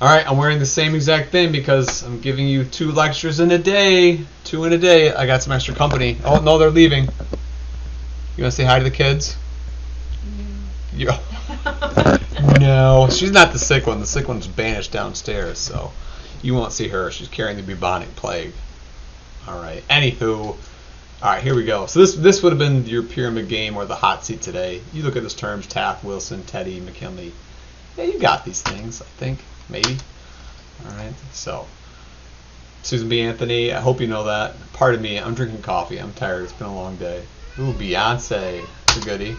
Alright, I'm wearing the same exact thing because I'm giving you 2 lectures in a day. 2 in a day. I got some extra company. Oh, no, they're leaving. You want to say hi to the kids? Yeah. No, she's not the sick one. The sick one's banished downstairs, so you won't see her. She's carrying the bubonic plague. Alright, anywho. Alright, here we go. So this would have been your pyramid game or the hot seat today. You look at those terms, Taft, Wilson, Teddy, McKinley. Yeah, you got these things, I think. Maybe. Alright, so Susan B. Anthony, I hope you know that. Pardon me, I'm drinking coffee. I'm tired. It's been a long day. Ooh, Beyonce. It's a goodie.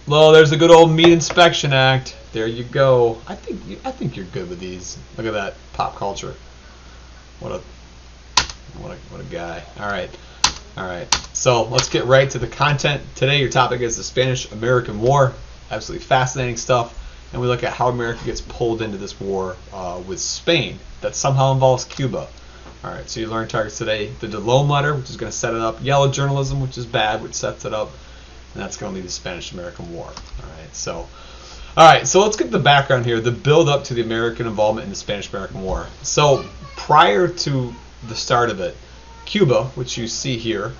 Well, there's the good old Meat Inspection Act. There you go. I think you're good with these. Look at that pop culture. What a guy. All right. So let's get right to the content. Today, your topic is the Spanish-American War. Absolutely fascinating stuff. And we look at how America gets pulled into this war with Spain that somehow involves Cuba. All right. So you learn targets today: the DeLome letter, which is going to set it up; yellow journalism, which is bad, which sets it up. And that's going to lead to the Spanish-American War. All right, so let's get the background here, the build up to the American involvement in the Spanish-American War. So prior to the start of it, Cuba, which you see here,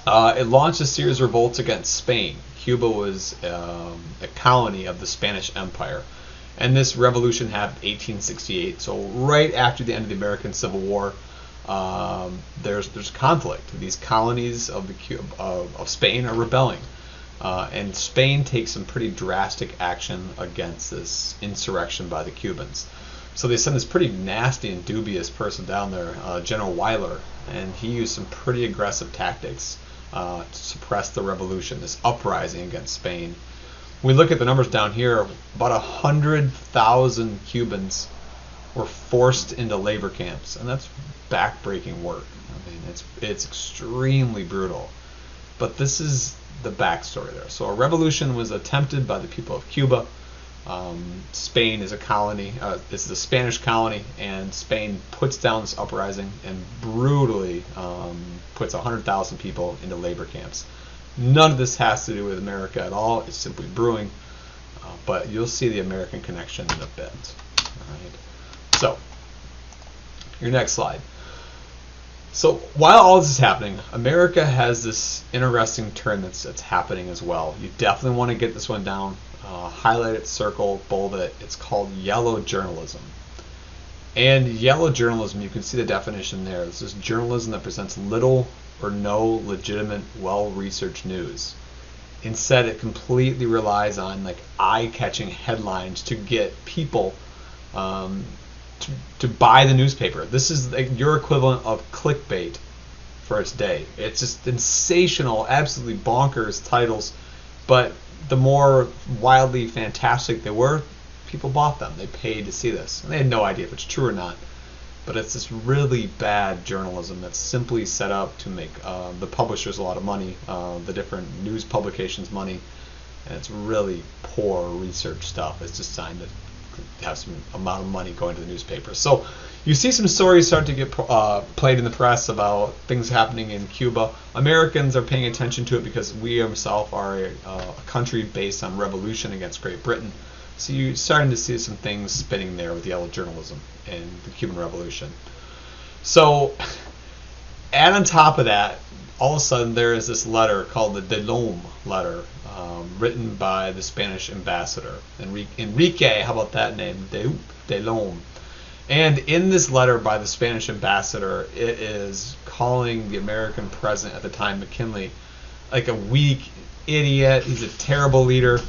it launched a series of revolts against Spain. Cuba was a colony of the Spanish Empire. And this revolution happened in 1868, so right after the end of the American Civil War. There's conflict. These colonies of Spain are rebelling, and Spain takes some pretty drastic action against this insurrection by the Cubans. So they send this pretty nasty and dubious person down there, General Weyler, and he used some pretty aggressive tactics to suppress the revolution, this uprising against Spain. When we look at the numbers down here, about 100,000 Cubans were forced into labor camps, and that's backbreaking work. I mean, it's extremely brutal. But this is the backstory there. So a revolution was attempted by the people of Cuba. Spain is a colony. This is a Spanish colony, and Spain puts down this uprising and brutally puts 100,000 people into labor camps. None of this has to do with America at all. It's simply brewing. But you'll see the American connection in a bit. All right. So, your next slide. So while all this is happening, America has this interesting turn that's happening as well. You definitely want to get this one down. Highlight it, circle, bold it. It's called yellow journalism. And yellow journalism, you can see the definition there. This is journalism that presents little or no legitimate, well-researched news. Instead, it completely relies on like eye-catching headlines to get people to buy the newspaper. This is like your equivalent of clickbait for its day. It's just sensational, absolutely bonkers titles, but the more wildly fantastic they were, people bought them. They paid to see this. And they had no idea if it's true or not. But it's this really bad journalism that's simply set up to make the publishers a lot of money, the different news publications money, and it's really poor research stuff. It's just designed to have some amount of money going to the newspaper. So you see some stories start to get played in the press about things happening in Cuba. Americans are paying attention to it because we ourselves are a country based on revolution against Great Britain. So you're starting to see some things spinning there with yellow journalism and the Cuban Revolution. So add on top of that, all of a sudden there is this letter called the DeLome letter, written by the Spanish ambassador. Enrique, how about that name? DeLome. And in this letter by the Spanish ambassador, it is calling the American president at the time, McKinley, like a weak idiot. He's a terrible leader.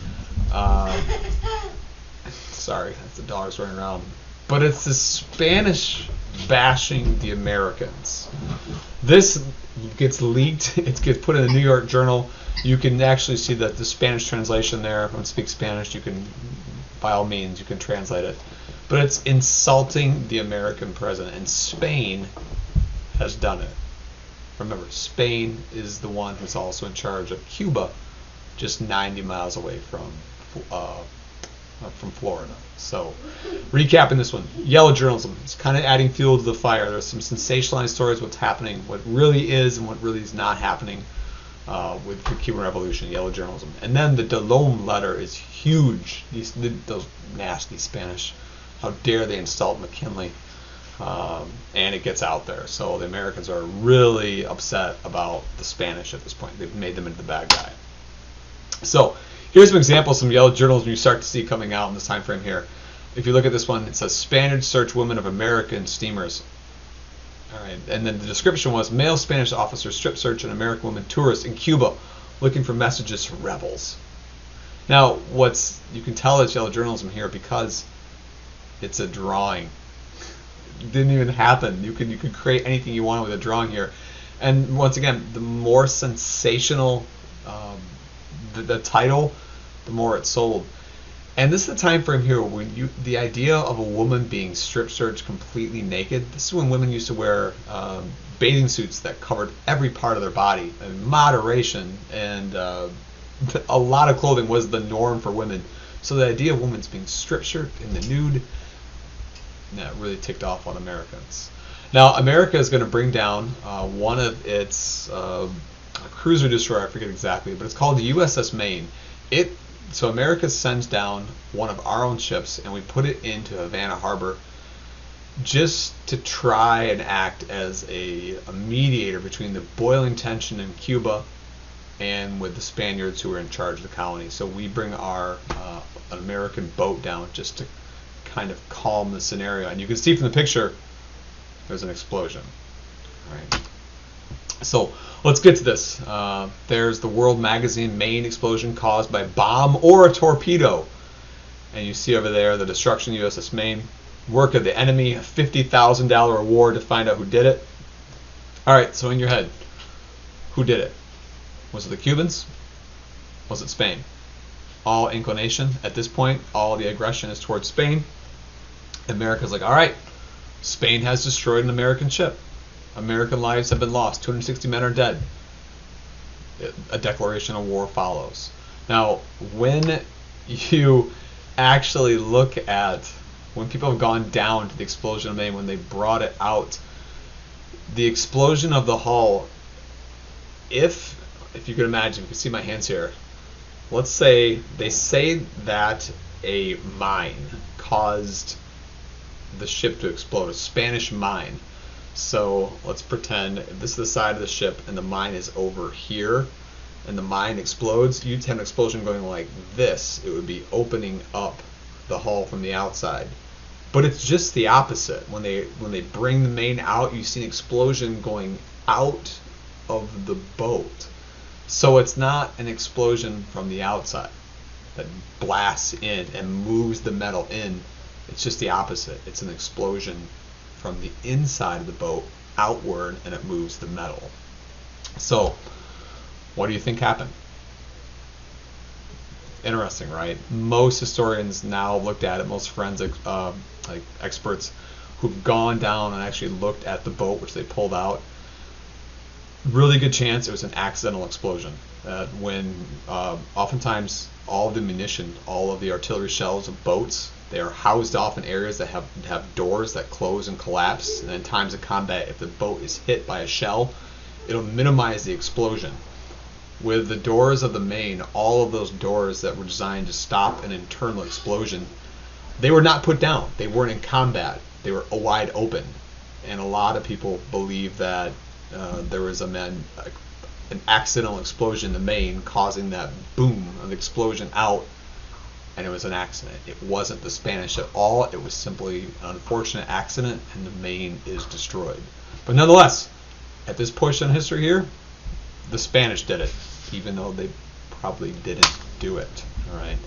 Sorry, that's the dogs running around. But it's the Spanish bashing the Americans. This gets leaked. It gets put in the New York Journal. You can actually see that the Spanish translation there. If you speak Spanish, you can, by all means, you can translate it. But it's insulting the American president. And Spain has done it. Remember, Spain is the one who's also in charge of Cuba, just 90 miles away from Florida. So, recapping this one, yellow journalism. It's kind of adding fuel to the fire. There's some sensationalized stories of what's happening, what really is and what really is not happening. with the Cuban Revolution, yellow journalism. And then the Delhomme letter is huge. Those nasty Spanish, how dare they insult McKinley? And it gets out there. So the Americans are really upset about the Spanish at this point. They've made them into the bad guy. So here's some examples, some yellow journalism you start to see coming out in this time frame here. If you look at this one, it says Spaniards search women of American steamers. All right, and then the description was male Spanish officers strip search an American woman tourist in Cuba looking for messages from rebels. Now, you can tell it's yellow journalism here because it's a drawing. It didn't even happen. You could create anything you want with a drawing here. And once again, the more sensational the title, the more it sold. And this is the time frame here when the idea of a woman being strip searched completely naked. This is when women used to wear bathing suits that covered every part of their body. And moderation and a lot of clothing was the norm for women. So the idea of women being strip searched in the nude, that really ticked off on Americans. Now America is going to bring down one of its cruiser destroyer, I forget exactly, but it's called the USS Maine. So America sends down one of our own ships, and we put it into Havana Harbor just to try and act as a mediator between the boiling tension in Cuba and with the Spaniards who were in charge of the colony. So we bring our an American boat down just to kind of calm the scenario. And you can see from the picture, there's an explosion. All right. So let's get to this. There's the World Magazine Maine explosion caused by bomb or a torpedo. And you see over there the destruction of USS Maine. Work of the enemy, a $50,000 reward to find out who did it. Alright, so in your head, who did it? Was it the Cubans? Was it Spain? All inclination at this point, all the aggression is towards Spain. America's like, alright, Spain has destroyed an American ship. American lives have been lost. 260 men are dead. A declaration of war follows. Now, when you actually look at when people have gone down to the explosion of Maine, when they brought it out, the explosion of the hull, if you can imagine, you can see my hands here, let's say they say that a mine caused the ship to explode, a Spanish mine. So let's pretend this is the side of the ship and the mine is over here and the mine explodes. You'd have an explosion going like this. It would be opening up the hull from the outside. But it's just the opposite. When they bring the Maine out, you see an explosion going out of the boat. So it's not an explosion from the outside that blasts in and moves the metal in. It's just the opposite. It's an explosion from the inside of the boat outward, and it moves the metal. So what do you think happened? Interesting, right? Most historians now looked at it, most forensic like experts who've gone down and actually looked at the boat which they pulled out, really good chance it was an accidental explosion. When oftentimes all of the munition, all of the artillery shells of boats, they are housed off in areas that have doors that close and collapse. And in times of combat, if the boat is hit by a shell, it'll minimize the explosion. With the doors of the Maine, all of those doors that were designed to stop an internal explosion, they were not put down. They weren't in combat. They were wide open. And a lot of people believe that there was an accidental explosion in the Maine causing that boom of explosion out. And it was an accident. It wasn't the Spanish at all. It was simply an unfortunate accident, and the Maine is destroyed. But nonetheless, at this portion of history here, the Spanish did it, even though they probably didn't do it. All right.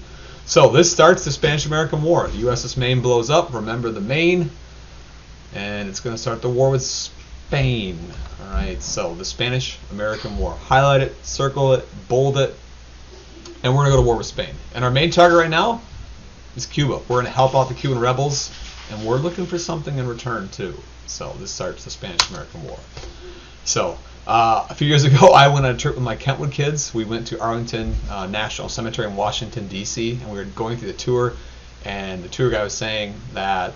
So this starts the Spanish-American War. The USS Maine blows up. Remember the Maine, and it's going to start the war with Spain. All right. So the Spanish-American War. Highlight it, circle it, bold it. And we're going to go to war with Spain. And our main target right now is Cuba. We're going to help out the Cuban rebels, and we're looking for something in return too. So this starts the Spanish-American War. So a few years ago, I went on a trip with my Kentwood kids. We went to Arlington National Cemetery in Washington, D.C., and we were going through the tour, and the tour guy was saying that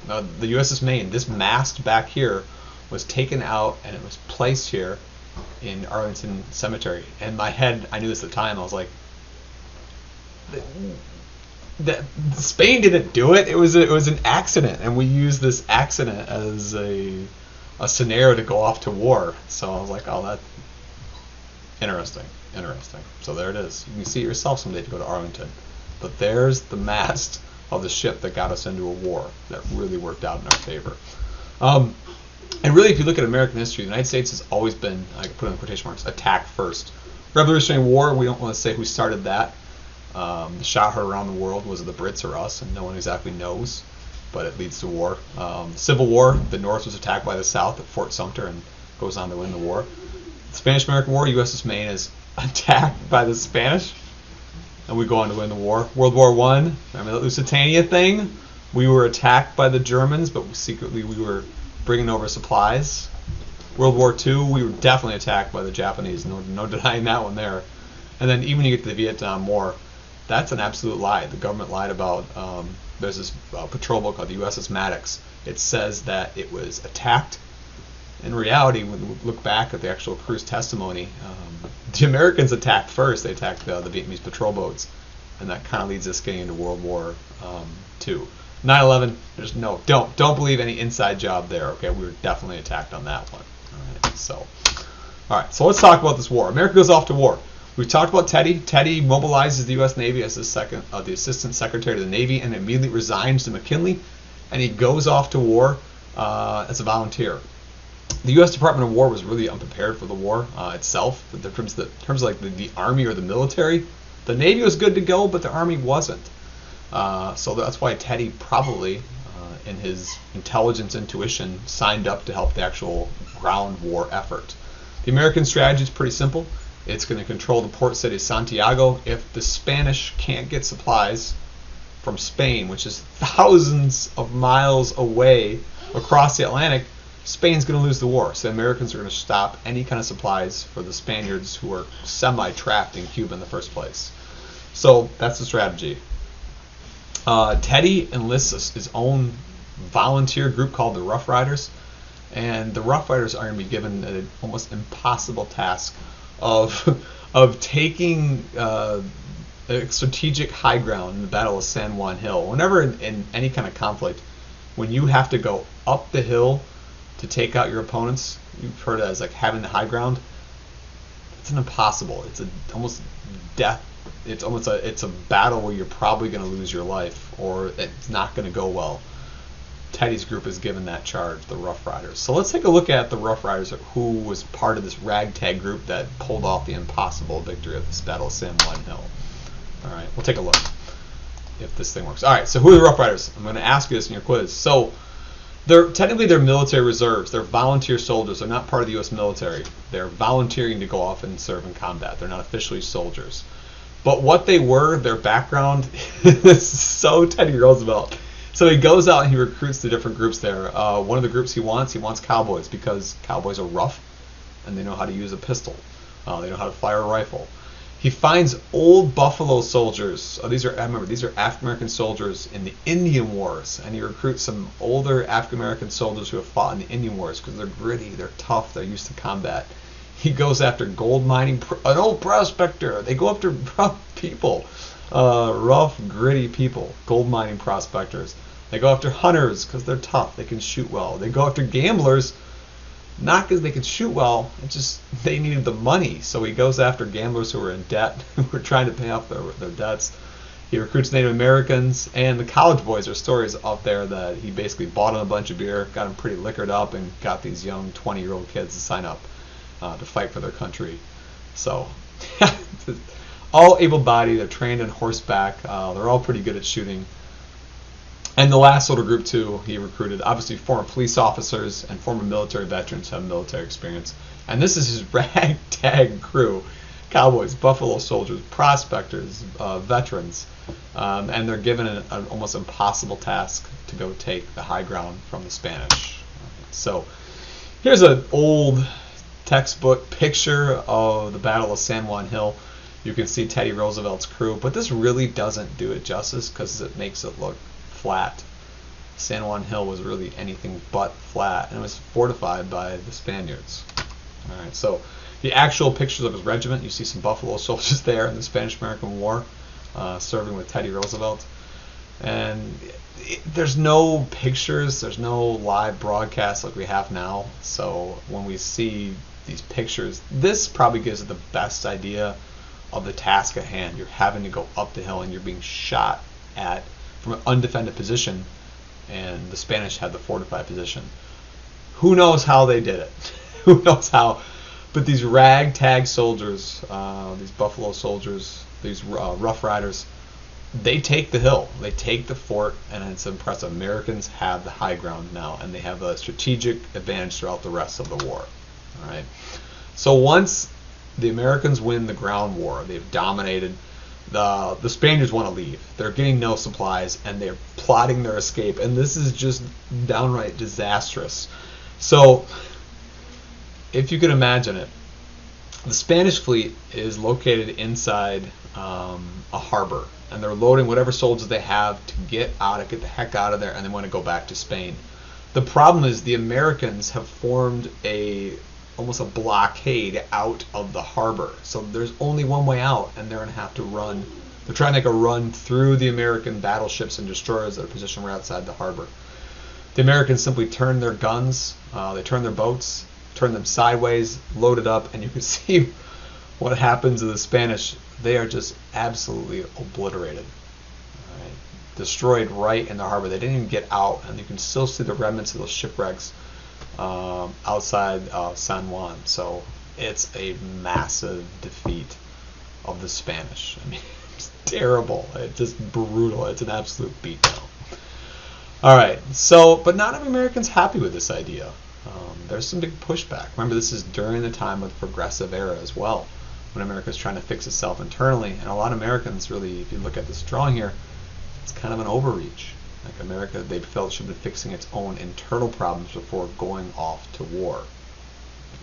the USS Maine, this mast back here, was taken out and it was placed here in Arlington Cemetery. And in my head, I knew this at the time. I was like, that Spain didn't do it. It was an accident, and we used this accident as a scenario to go off to war. So I was like, oh, that's interesting. So there it is. You can see it yourself someday if you go to Arlington. But there's the mast of the ship that got us into a war that really worked out in our favor. And really, if you look at American history, the United States has always been, I can put in quotation marks, attacked first. Revolutionary War, we don't want to say who started that. The shot heard around the world, was it the Brits or us? And no one exactly knows, but it leads to war. Civil War, the North was attacked by the South at Fort Sumter and goes on to win the war. The Spanish-American War, USS Maine is attacked by the Spanish, and we go on to win the war. World War I, remember the Lusitania thing? We were attacked by the Germans, but secretly we were bringing over supplies. World War II, we were definitely attacked by the Japanese. No denying that one there. And then even when you get to the Vietnam War, that's an absolute lie. The government lied about, there's this patrol boat called the USS Maddox. It says that it was attacked. In reality, when we look back at the actual crew's testimony, the Americans attacked first. They attacked the Vietnamese patrol boats. And that kind of leads us getting into World War II. 9/11, there's don't believe any inside job there. Okay, we were definitely attacked on that one. All right, so let's talk about this war. America goes off to war. We've talked about Teddy. Teddy mobilizes the U.S. Navy as the Assistant Secretary of the Navy and immediately resigns to McKinley, and he goes off to war as a volunteer. The U.S. Department of War was really unprepared for the war itself. In terms of like the Army or the military, the Navy was good to go, but the Army wasn't. So that's why Teddy probably, in his intelligence intuition, signed up to help the actual ground war effort. The American strategy is pretty simple. It's going to control the port city of Santiago. If the Spanish can't get supplies from Spain, which is thousands of miles away across the Atlantic, Spain's going to lose the war. So the Americans are going to stop any kind of supplies for the Spaniards who are semi-trapped in Cuba in the first place. So that's the strategy. Teddy enlists his own volunteer group called the Rough Riders, and the Rough Riders are going to be given an almost impossible task of taking a strategic high ground in the Battle of San Juan Hill. Whenever in any kind of conflict, when you have to go up the hill to take out your opponents, you've heard it as like having the high ground. It's an impossible. It's almost death. It's a battle where you're probably going to lose your life, or it's not going to go well. Teddy's group is given that charge, the Rough Riders. So let's take a look at the Rough Riders, who was part of this ragtag group that pulled off the impossible victory of this Battle of San Juan Hill. All right, we'll take a look if this thing works. All right, so who are the Rough Riders? I'm going to ask you this in your quiz. So they're military reserves. They're volunteer soldiers. They're not part of the U.S. military. They're volunteering to go off and serve in combat. They're not officially soldiers. But what they were, their background, is so Teddy Roosevelt. So he goes out and he recruits the different groups there. One of the groups he wants cowboys, because cowboys are rough and they know how to use a pistol. They know how to fire a rifle. He finds old Buffalo soldiers. These are African American soldiers in the Indian Wars, and he recruits some older African American soldiers who have fought in the Indian Wars because they're gritty, they're tough, they're used to combat. He goes after gold mining, an old prospector. They go after rough people, rough, gritty people, gold mining prospectors. They go after hunters because they're tough, they can shoot well. They go after gamblers, not because they could shoot well, it's just they needed the money. So he goes after gamblers who were in debt, who were trying to pay off their debts. He recruits Native Americans, and the college boys. There's stories out there that he basically bought them a bunch of beer, got them pretty liquored up, and got these young 20-year-old kids to sign up to fight for their country. So all able-bodied, they're trained on horseback, they're all pretty good at shooting. And the last little group too, he recruited obviously former police officers and former military veterans who have military experience. And this is his ragtag crew: cowboys, buffalo soldiers, prospectors, veterans, and they're given an almost impossible task to go take the high ground from the Spanish. So here's an old textbook picture of the Battle of San Juan Hill. You can see Teddy Roosevelt's crew, but this really doesn't do it justice because it makes it look flat. San Juan Hill was really anything but flat, and it was fortified by the Spaniards. All right, so The actual pictures of his regiment, you see some Buffalo soldiers there in the Spanish-American War, serving with Teddy Roosevelt. And there's no pictures, there's no live broadcast like we have now. So when we see these pictures, this probably gives it the best idea of the task at hand. You're having to go up the hill and you're being shot at from an undefended position, and the Spanish had the fortified position. Who knows how they did it? Who knows how? But these ragtag soldiers, these Buffalo soldiers, these Rough Riders, they take the hill, they take the fort, and it's impressive. Americans have the high ground now, and they have a strategic advantage throughout the rest of the war. All right. So once the Americans win the ground war, they've dominated. The Spaniards want to leave. They're getting no supplies, and they're plotting their escape. And this is just downright disastrous. So, if you can imagine it, the Spanish fleet is located inside a harbor, and they're loading whatever soldiers they have to get the heck out of there, and they want to go back to Spain. The problem is the Americans have formed almost a blockade out of the harbor. So there's only one way out, and they're going to have to run. They're trying to make a run through the American battleships and destroyers that are positioned right outside the harbor. The Americans simply turn their guns, they turn their boats, turn them sideways, load it up, and you can see what happens to the Spanish. They are just absolutely obliterated. All right. Destroyed right in the harbor. They didn't even get out, and you can still see the remnants of those shipwrecks outside San Juan. So it's a massive defeat of the Spanish. I mean, it's terrible. It's just brutal. It's an absolute beatdown. All right. So, but not every American's happy with this idea. There's some big pushback. Remember, this is during the time of the Progressive Era as well, when America's trying to fix itself internally. And a lot of Americans really, if you look at this drawing here, it's kind of an overreach. Like America, they felt should have been fixing its own internal problems before going off to war.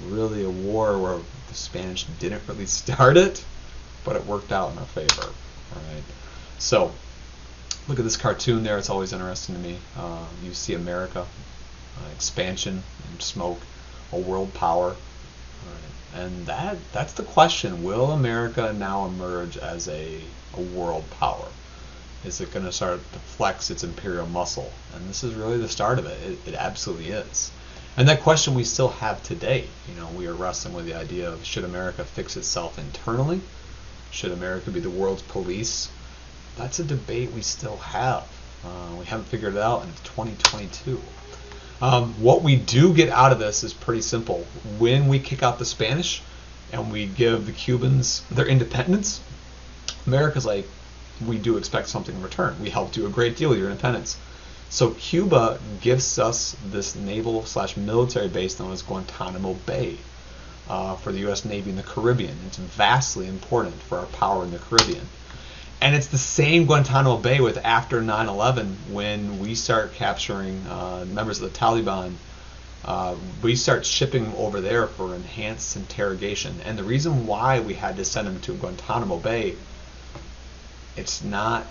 Really a war where the Spanish didn't really start it, but it worked out in our favor. All right. So look at this cartoon there. It's always interesting to me. You see America, expansion and smoke, a world power. All right. And that's the question. Will America now emerge as a world power? Is it going to start to flex its imperial muscle? And this is really the start of it. It absolutely is. And that question we still have today. You know, we are wrestling with the idea of, should America fix itself internally? Should America be the world's police? That's a debate we still have. We haven't figured it out in 2022. What we do get out of this is pretty simple. When we kick out the Spanish and we give the Cubans their independence, America's like, we do expect something in return. We helped you a great deal with your independence. So Cuba gives us this naval/military base known as Guantanamo Bay for the U.S. Navy in the Caribbean. It's vastly important for our power in the Caribbean. And it's the same Guantanamo Bay with after 9/11 when we start capturing members of the Taliban. We start shipping over there for enhanced interrogation. And the reason why we had to send them to Guantanamo Bay, it's not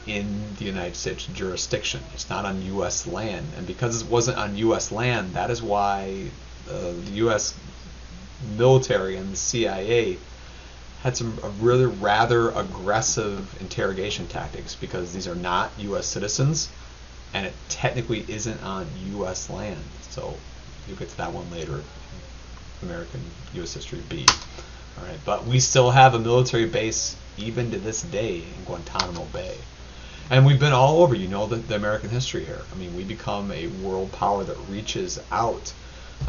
in the United States jurisdiction. It's not on U.S. land. And because it wasn't on U.S. land, that is why the U.S. military and the CIA had some really rather aggressive interrogation tactics, because these are not U.S. citizens and it technically isn't on U.S. land. So you'll get to that one later, American U.S. History B. All right, but we still have a military base even to this day in Guantanamo Bay. And we've been all over, you know, the American history here. I mean, we become a world power that reaches out.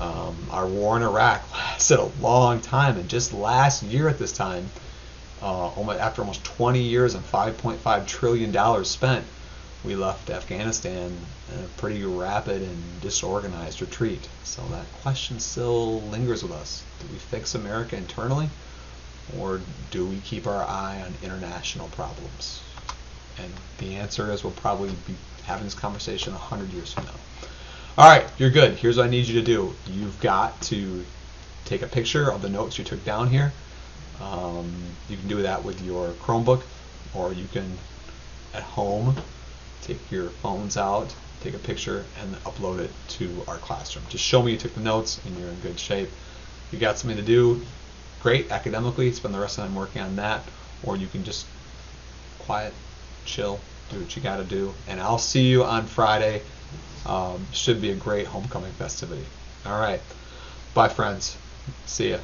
Our war in Iraq lasted a long time, and just last year at this time, after almost 20 years and $5.5 trillion spent, we left Afghanistan in a pretty rapid and disorganized retreat. So that question still lingers with us. Do we fix America internally, or do we keep our eye on international problems? And the answer is we'll probably be having this conversation 100 years from now. All right, you're good. Here's what I need you to do. You've got to take a picture of the notes you took down here. You can do that with your Chromebook, or you can, at home, take your phones out, take a picture, and upload it to our classroom. Just show me you took the notes and you're in good shape. you got something to do, great, academically, spend the rest of the time working on that, or you can just quiet, chill, do what you got to do. And I'll see you on Friday. Should be a great homecoming festivity. All right. Bye, friends. See ya.